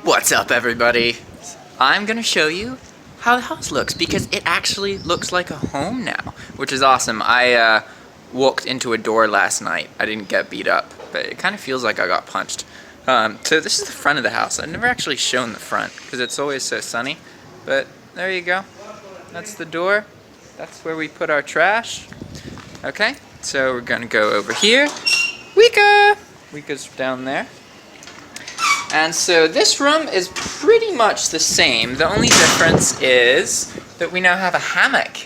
What's up, everybody? I'm gonna show you how the house looks because it actually looks like a home now, which is awesome. I walked into a door last night. I didn't get beat up, but it kind of feels like I got punched. So this is the front of the house. I've never actually shown the front because it's always so sunny, but there you go. That's the door. That's where we put our trash. Okay, so we're gonna go over here. Wika's down there. And so this room is pretty much the same. The only difference is that we now have a hammock,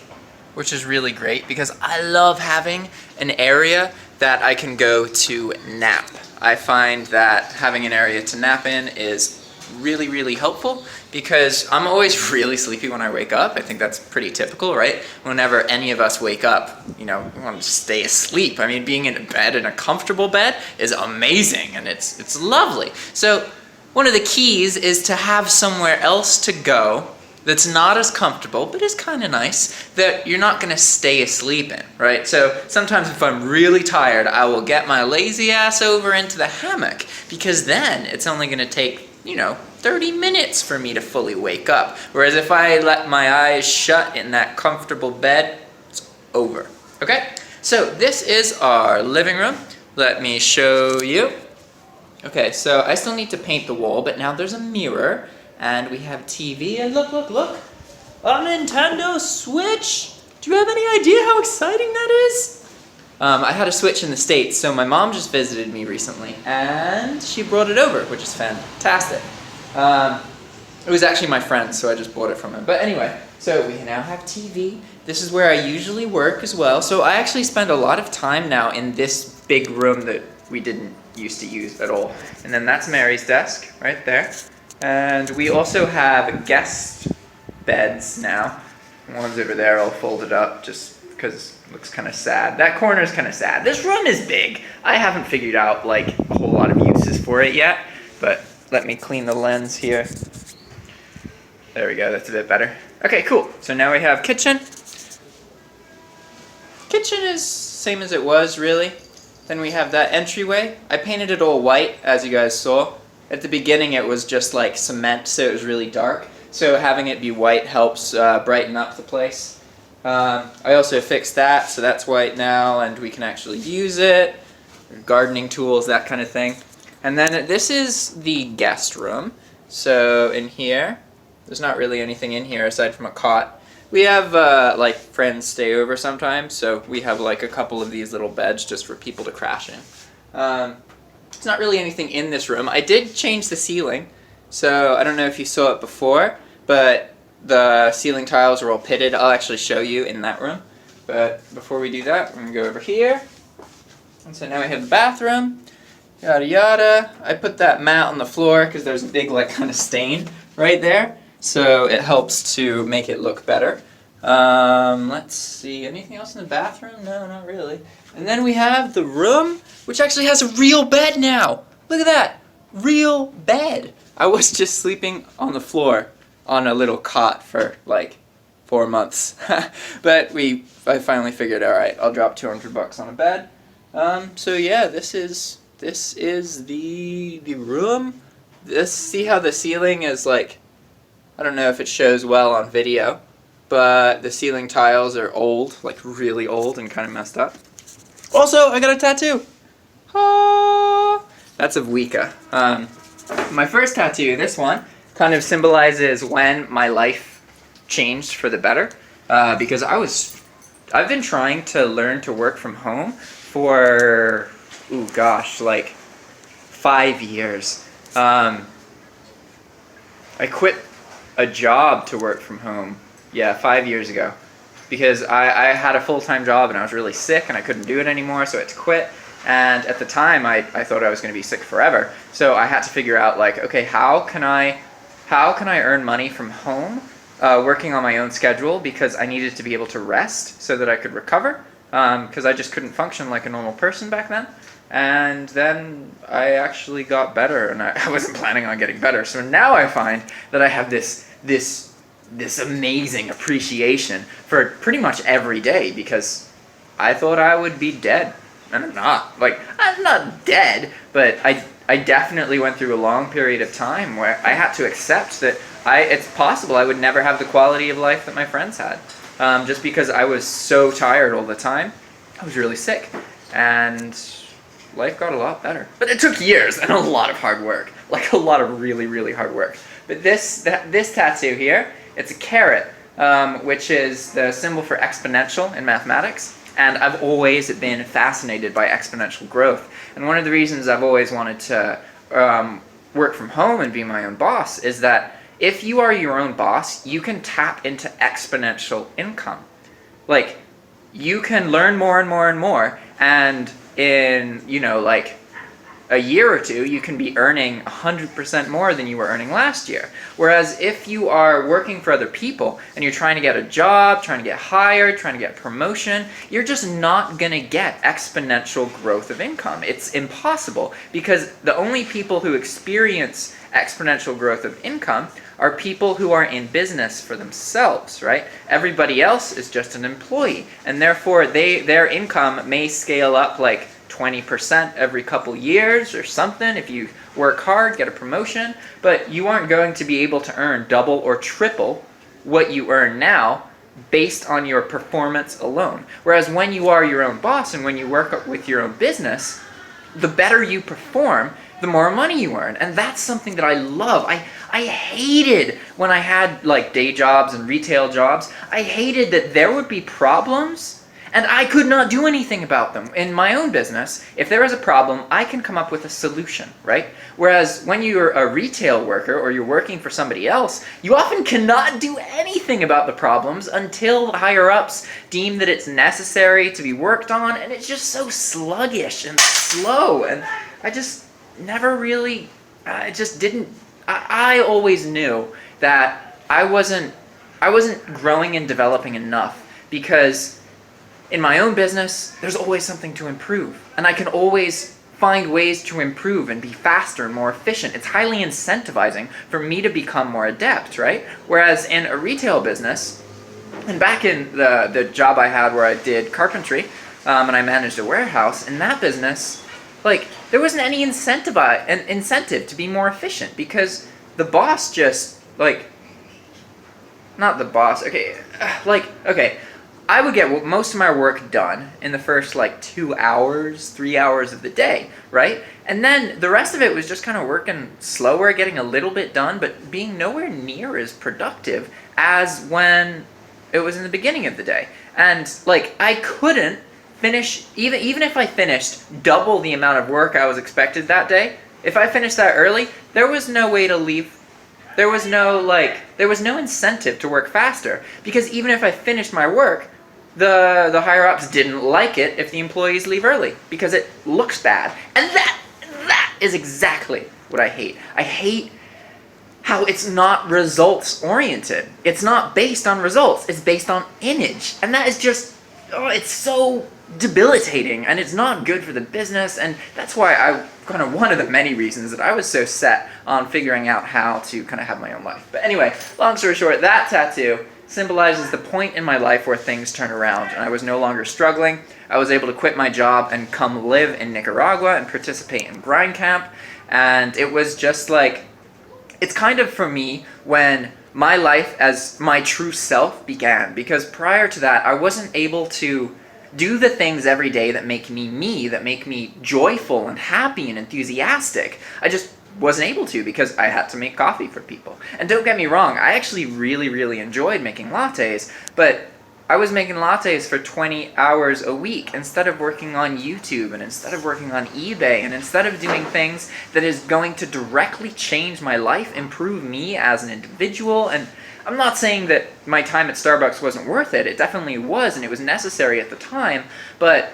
which is really great because I love having an area that I can go to nap. I find that having an area to nap in is really, really helpful because I'm always really sleepy when I wake up. I think that's pretty typical, right? Whenever any of us wake up, you know, we want to stay asleep. I mean, being in a bed, in a comfortable bed, is amazing and it's lovely. So one of the keys is to have somewhere else to go that's not as comfortable, but is kind of nice, that you're not going to stay asleep in, right? So sometimes if I'm really tired, I will get my lazy ass over into the hammock because then it's only going to take, 30 minutes for me to fully wake up. Whereas if I let my eyes shut in that comfortable bed, it's over. Okay? So this is our living room. Let me show you. Okay, so I still need to paint the wall, but now there's a mirror, and we have TV, and look, a Nintendo Switch! Do you have any idea how exciting that is? I had a Switch in the States, so my mom just visited me recently, and she brought it over, which is fantastic. It was actually my friend, so I just bought it from him. But anyway, so we now have TV. This is where I usually work as well, so I actually spend a lot of time now in this big room that we didn't used to use at all. And then that's Mary's desk right there. And we also have guest beds now. The ones over there all folded up just because it looks kind of sad. That corner is kind of sad. This room is big. I haven't figured out like a whole lot of uses for it yet, but let me clean the lens here. There we go, that's a bit better. Okay, cool. So now we have kitchen. Kitchen is same as it was, really. Then we have that entryway. I painted it all white, as you guys saw. At the beginning it was just like cement, so it was really dark. So having it be white helps brighten up the place. I also fixed that, so that's white now, and we can actually use it. Gardening tools, that kind of thing. And then this is the guest room. So in here, there's not really anything in here aside from a cot. We have like friends stay over sometimes, so we have like a couple of these little beds just for people to crash in. It's not really anything in this room. I did change the ceiling, so I don't know if you saw it before, but the ceiling tiles are all pitted. I'll actually show you in that room. But before we do that, we're gonna go over here. And so now we have the bathroom, yada yada. I put that mat on the floor because there's a big like kind of stain right there. So it helps to make it look better. Let's see, anything else in the bathroom? No, not really. And then we have the room, which actually has a real bed now. Look at that, real bed. I was just sleeping on the floor on a little cot for like 4 months. But I finally figured, all right, I'll drop $200 on a bed. So yeah, this is the room. See how the ceiling is like, I don't know if it shows well on video, but the ceiling tiles are old, like really old and kind of messed up. Also, I got a tattoo. Ah, that's of Wika. My first tattoo, this one, kind of symbolizes when my life changed for the better, because I've been trying to learn to work from home for, like 5 years. I quit a job to work from home, 5 years ago, because I had a full-time job and I was really sick and I couldn't do it anymore, so I had to quit. And at the time I thought I was going to be sick forever, so I had to figure out like, okay, how can I earn money from home, working on my own schedule, because I needed to be able to rest so that I could recover, because I just couldn't function like a normal person back then. And then I actually got better, and I wasn't planning on getting better. So now I find that I have this amazing appreciation for pretty much every day, because I thought I would be dead, and I'm not. Like, I'm not dead, but I definitely went through a long period of time where I had to accept that it's possible I would never have the quality of life that my friends had. Just because I was so tired all the time. I was really sick. And life got a lot better. But it took years and a lot of hard work. Like a lot of really, really hard work. But this tattoo here, it's a carrot, which is the symbol for exponential in mathematics. And I've always been fascinated by exponential growth. And one of the reasons I've always wanted to work from home and be my own boss is that if you are your own boss, you can tap into exponential income. Like, you can learn more and more and more, and in, you know, like a year or two, you can be earning 100% more than you were earning last year. Whereas if you are working for other people and you're trying to get a job, trying to get hired, trying to get a promotion, you're just not going to get exponential growth of income. It's impossible, because the only people who experience exponential growth of income are people who are in business for themselves, right? Everybody else is just an employee, and therefore their income may scale up like 20% every couple years or something if you work hard, get a promotion, but you aren't going to be able to earn double or triple what you earn now based on your performance alone. Whereas when you are your own boss and when you work with your own business, the better you perform, the more money you earn. And that's something that I love. I hated when I had like day jobs and retail jobs. I hated that there would be problems and I could not do anything about them. In my own business, if there is a problem, I can come up with a solution, right? Whereas when you're a retail worker or you're working for somebody else, you often cannot do anything about the problems until the higher-ups deem that it's necessary to be worked on, and it's just so sluggish and slow, and I just never really, I always knew that I wasn't growing and developing enough, because in my own business, there's always something to improve. And I can always find ways to improve and be faster and more efficient. It's highly incentivizing for me to become more adept, right? Whereas in a retail business, and back in the job I had where I did carpentry, and I managed a warehouse, in that business, like, there wasn't any incentive to be more efficient, because the boss just, like, not the boss, okay, I would get most of my work done in the first like 2 hours, 3 hours of the day, right? And then the rest of it was just kind of working slower, getting a little bit done, but being nowhere near as productive as when it was in the beginning of the day. And like, I couldn't finish, even if I finished double the amount of work I was expected that day, if I finished that early, there was no way to leave. There was no incentive to work faster, because even if I finished my work, the higher-ups didn't like it if the employees leave early, because it looks bad. And that is exactly what I hate. I hate how it's not results-oriented. It's not based on results. It's based on image. And that is just, it's so debilitating, and it's not good for the business, and that's why one of the many reasons that I was so set on figuring out how to kind of have my own life. But anyway, long story short, that tattoo symbolizes the point in my life where things turn around and I was no longer struggling. I was able to quit my job and come live in Nicaragua and participate in grind camp, and it was just like, it's kind of for me when my life as my true self began, because prior to that I wasn't able to do the things every day that make me, that make me joyful and happy and enthusiastic. I just wasn't able to, because I had to make coffee for people. And don't get me wrong, I actually really, really enjoyed making lattes, but I was making lattes for 20 hours a week instead of working on YouTube, and instead of working on eBay, and instead of doing things that is going to directly change my life, improve me as an individual. And I'm not saying that my time at Starbucks wasn't worth it. It definitely was, and it was necessary at the time, but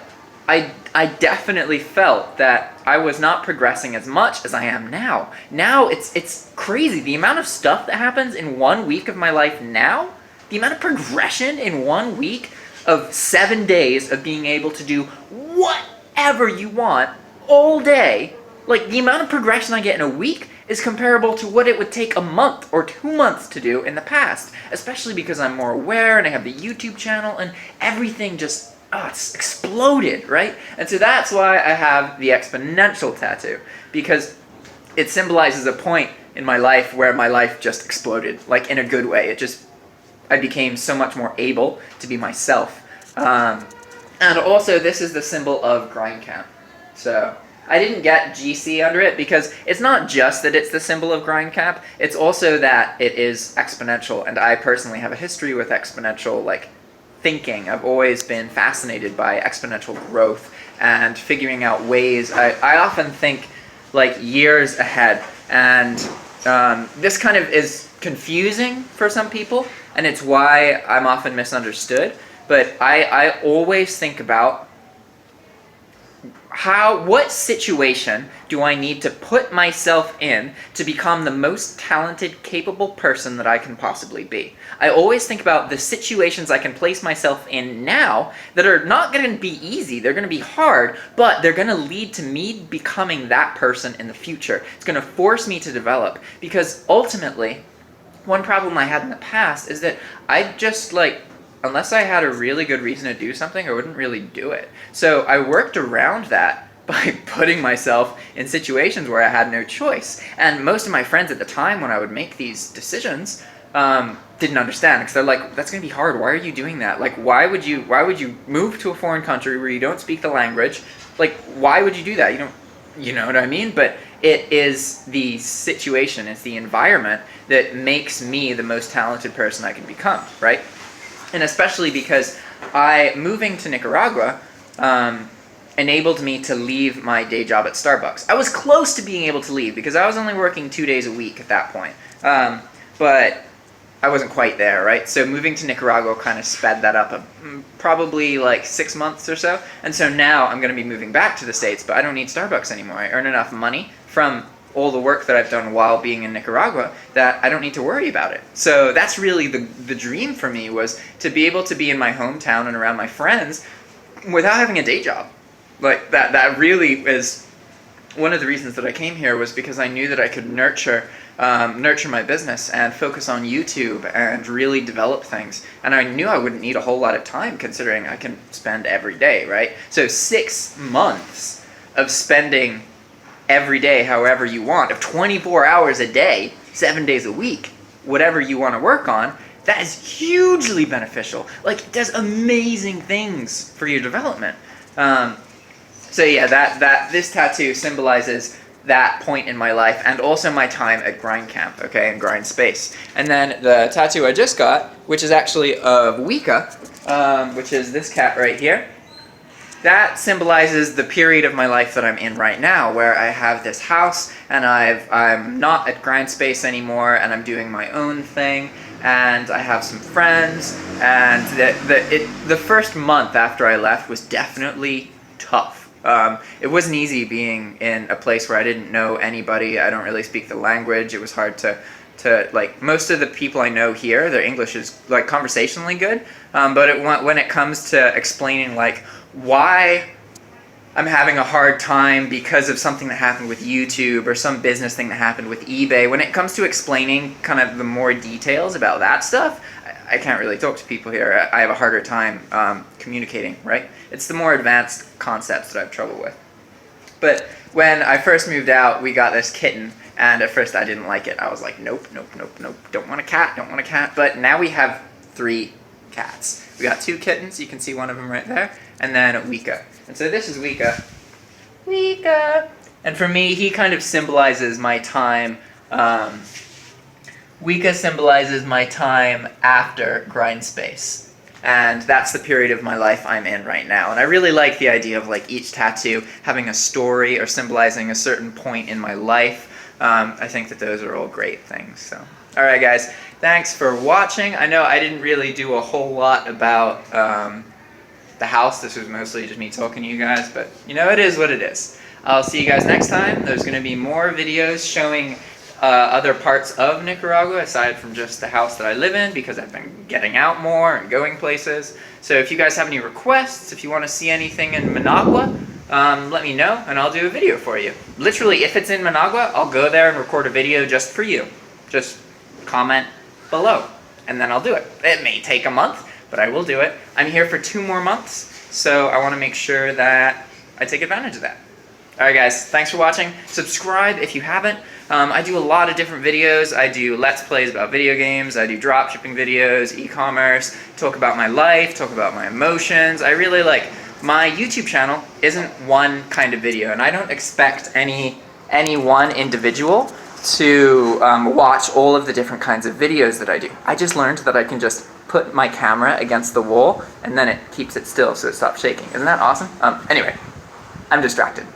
I definitely felt that I was not progressing as much as I am now. Now it's crazy. The amount of stuff that happens in 1 week of my life now, the amount of progression in 1 week of 7 days of being able to do whatever you want all day, like the amount of progression I get in a week is comparable to what it would take a month or 2 months to do in the past, especially because I'm more aware and I have the YouTube channel and everything just, it's exploded, right? And so that's why I have the exponential tattoo, because it symbolizes a point in my life where my life just exploded, like in a good way. I became so much more able to be myself. And also, this is the symbol of grind camp. So I didn't get GC under it because it's not just that it's the symbol of grind camp, it's also that it is exponential, and I personally have a history with exponential like thinking. I've always been fascinated by exponential growth and figuring out ways. I often think like years ahead, and this kind of is confusing for some people, and it's why I'm often misunderstood. But I always think about what situation do I need to put myself in to become the most talented, capable person that I can possibly be. I always think about the situations I can place myself in now that are not going to be easy, they're going to be hard, but they're going to lead to me becoming that person in the future. It's going to force me to develop, because ultimately, one problem I had in the past is that I just unless I had a really good reason to do something, I wouldn't really do it. So I worked around that by putting myself in situations where I had no choice. And most of my friends at the time, when I would make these decisions, didn't understand, because they're like, that's going to be hard. Why are you doing that? Like, why would you move to a foreign country where you don't speak the language? Like, why would you do that? You know what I mean? But it is the situation, it's the environment that makes me the most talented person I can become, right? And especially because moving to Nicaragua enabled me to leave my day job at Starbucks. I was close to being able to leave because I was only working 2 days a week at that point. But I wasn't quite there, right? So moving to Nicaragua kind of sped that up probably like 6 months or so. And so now I'm going to be moving back to the States, but I don't need Starbucks anymore. I earn enough money from all the work that I've done while being in Nicaragua that I don't need to worry about it. So that's really the dream for me, was to be able to be in my hometown and around my friends without having a day job. Like that really is one of the reasons that I came here, was because I knew that I could nurture my business and focus on YouTube and really develop things. And I knew I wouldn't need a whole lot of time, considering I can spend every day, right? So 6 months of spending every day however you want, of 24 hours a day, 7 days a week, whatever you want to work on, that is hugely beneficial. Like, it does amazing things for your development. So yeah, this tattoo symbolizes that point in my life, and also my time at grind camp, okay, and grind space. And then the tattoo I just got, which is actually of Wika, which is this cat right here, that symbolizes the period of my life that I'm in right now, where I have this house, and I'm not at grind space anymore, and I'm doing my own thing, and I have some friends, and the first month after I left was definitely tough. It wasn't easy being in a place where I didn't know anybody. I don't really speak the language. It was hard to like, most of the people I know here, their English is like conversationally good, but when it comes to explaining like why I'm having a hard time because of something that happened with YouTube or some business thing that happened with eBay, when it comes to explaining kind of the more details about that stuff, I can't really talk to people here. I have a harder time communicating, right? It's the more advanced concepts that I have trouble with. But when I first moved out, we got this kitten, and at first I didn't like it. I was like, nope, don't want a cat. But now we have 3 cats. We got 2 kittens, you can see one of them right there, and then Wika. And so this is Wika. Wika! And for me, he kind of symbolizes my time, Wika symbolizes my time after grind space. And that's the period of my life I'm in right now. And I really like the idea of like each tattoo having a story or symbolizing a certain point in my life. I think that those are all great things. So, alright guys, thanks for watching. I know I didn't really do a whole lot about the house. This was mostly just me talking to you guys, but you know, it is what it is. I'll see you guys next time. There's going to be more videos showing other parts of Nicaragua aside from just the house that I live in, because I've been getting out more and going places. So if you guys have any requests, if you want to see anything in Managua, let me know and I'll do a video for you. Literally, if it's in Managua, I'll go there and record a video just for you. Just comment below and then I'll do it. It may take a month, but I will do it. I'm here for 2 more months, so I want to make sure that I take advantage of that. Alright guys, thanks for watching. Subscribe if you haven't. I do a lot of different videos. I do Let's Plays about video games, I do dropshipping videos, e-commerce, talk about my life, talk about my emotions. I really like, my YouTube channel isn't one kind of video, and I don't expect any one individual to watch all of the different kinds of videos that I do. I just learned that I can just put my camera against the wall and then it keeps it still so it stops shaking. Isn't that awesome? Anyway, I'm distracted.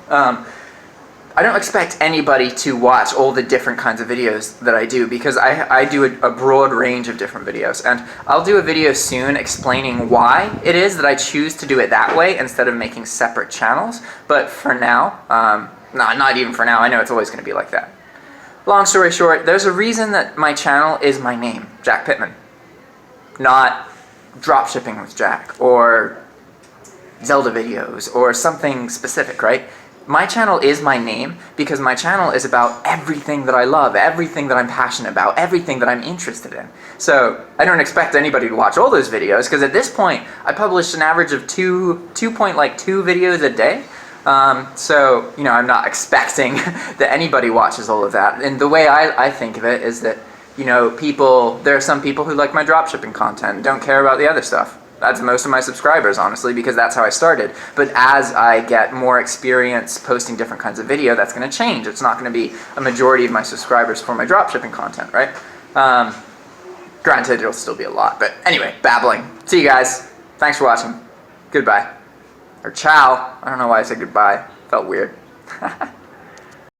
I don't expect anybody to watch all the different kinds of videos that I do because I do a broad range of different videos, and I'll do a video soon explaining why it is that I choose to do it that way instead of making separate channels. But for now, no, not even for now, I know it's always going to be like that. Long story short, there's a reason that my channel is my name, Jack Pittman. Not Dropshipping with Jack, or Zelda videos, or something specific, right? My channel is my name because my channel is about everything that I love, everything that I'm passionate about, everything that I'm interested in. So I don't expect anybody to watch all those videos because at this point I publish an average of 2.2 videos a day. So, you know, I'm not expecting that anybody watches all of that. And the way I think of it is that, you know, there are some people who like my dropshipping content and don't care about the other stuff. That's most of my subscribers, honestly, because that's how I started. But as I get more experience posting different kinds of video, that's going to change. It's not going to be a majority of my subscribers for my dropshipping content, right? Granted, it'll still be a lot. But anyway, babbling. See you guys. Thanks for watching. Goodbye. Or ciao. I don't know why I said goodbye. Felt weird.